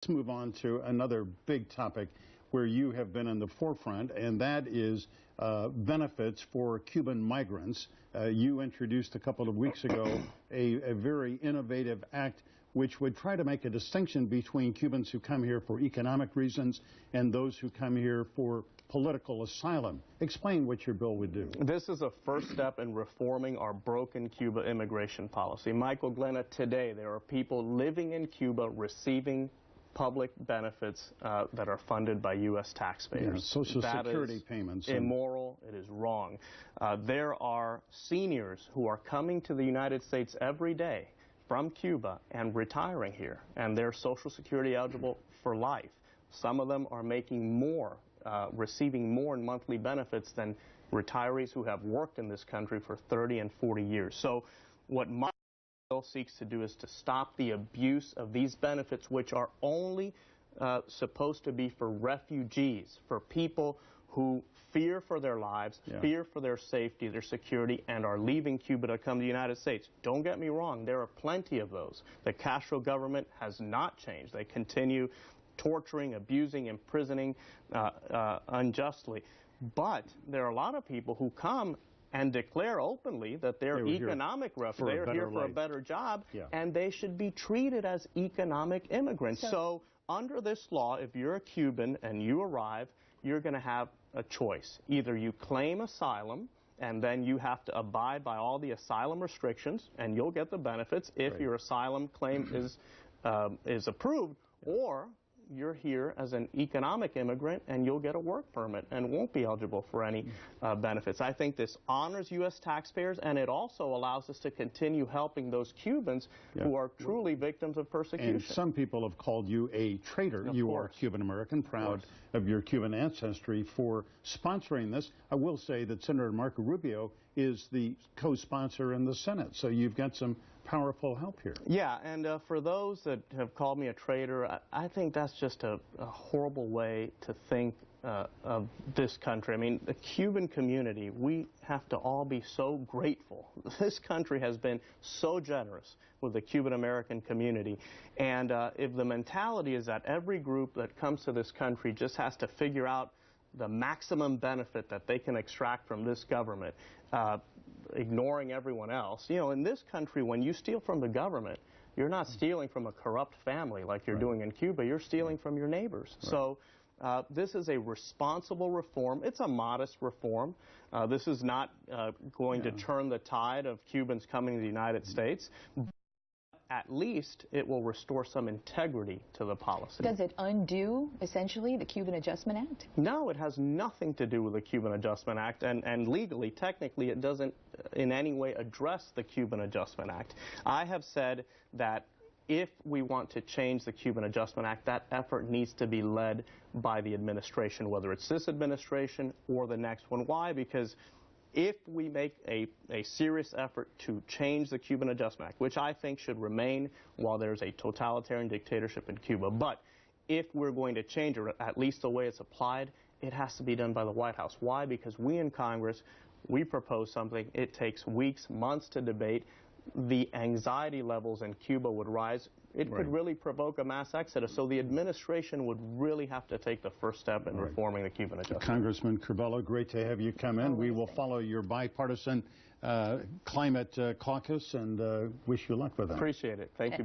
Let's move on to another big topic where you have been in the forefront, and that is benefits for Cuban migrants. You introduced a couple of weeks ago a very innovative act which would try to make a distinction between Cubans who come here for economic reasons and those who come here for political asylum. Explain what your bill would do. This is a first step in reforming our broken Cuba immigration policy. Michael Glenna, today there are people living in Cuba receiving public benefits that are funded by U.S. taxpayers. Yeah, Social Security payments. Immoral. It is wrong. There are seniors who are coming to the United States every day from Cuba and retiring here, and they're Social Security eligible for life. Some of them are making more, receiving more in monthly benefits than retirees who have worked in this country for 30 and 40 years. So what my bill seeks to do is to stop the abuse of these benefits, which are only supposed to be for refugees, for people who fear for their lives, fear for their safety, their security, and are leaving Cuba to come to the United States. Don't get me wrong, there are plenty of those. The Castro government has not changed. They continue torturing, abusing, imprisoning unjustly. But there are a lot of people who come and declare openly that they're economic refugees. They're here for a better job, and they should be treated as economic immigrants. So under this law, if you're a Cuban and you arrive, you're going to have a choice. Either you claim asylum, and then you have to abide by all the asylum restrictions, and you'll get the benefits if your asylum claim is approved, or you're here as an economic immigrant and you'll get a work permit and won't be eligible for any benefits. I think this honors U.S. taxpayers, and it also allows us to continue helping those Cubans who are truly victims of persecution. And some people have called you a traitor. You are Cuban American, proud of your Cuban ancestry, for sponsoring this. I will say that Senator Marco Rubio is the co-sponsor in the Senate, so you've got some powerful help here. Yeah, and for those that have called me a traitor, I think that's just a horrible way to think of this country. I mean, the Cuban community, we have to all be so grateful. This country has been so generous with the Cuban American community, and if the mentality is that every group that comes to this country just has to figure out the maximum benefit that they can extract from this government, ignoring everyone else. You know, in this country, when you steal from the government, you're not stealing from a corrupt family like you're doing in Cuba. You're stealing from your neighbors. So this is a responsible reform. It's a modest reform. This is not going to turn the tide of Cubans coming to the United States. At least it will restore some integrity to the policy. Does it undo, essentially, the Cuban Adjustment Act? No, it has nothing to do with the Cuban Adjustment Act, and legally, technically, it doesn't in any way address the Cuban Adjustment Act. I have said that if we want to change the Cuban Adjustment Act, that effort needs to be led by the administration, whether it's this administration or the next one. Why? Because if we make a serious effort to change the Cuban Adjustment Act, which I think should remain while there's a totalitarian dictatorship in Cuba, but if we're going to change it, at least the way it's applied, it has to be done by the White House. Why? Because we in Congress, we propose something. It takes weeks, months to debate. The anxiety levels in Cuba would rise. It could really provoke a mass exodus. So the administration would really have to take the first step in reforming the Cuban Adjustment. Congressman Curbelo, great to have you come in. We will follow your bipartisan climate caucus and wish you luck with that. Appreciate it. Thank you.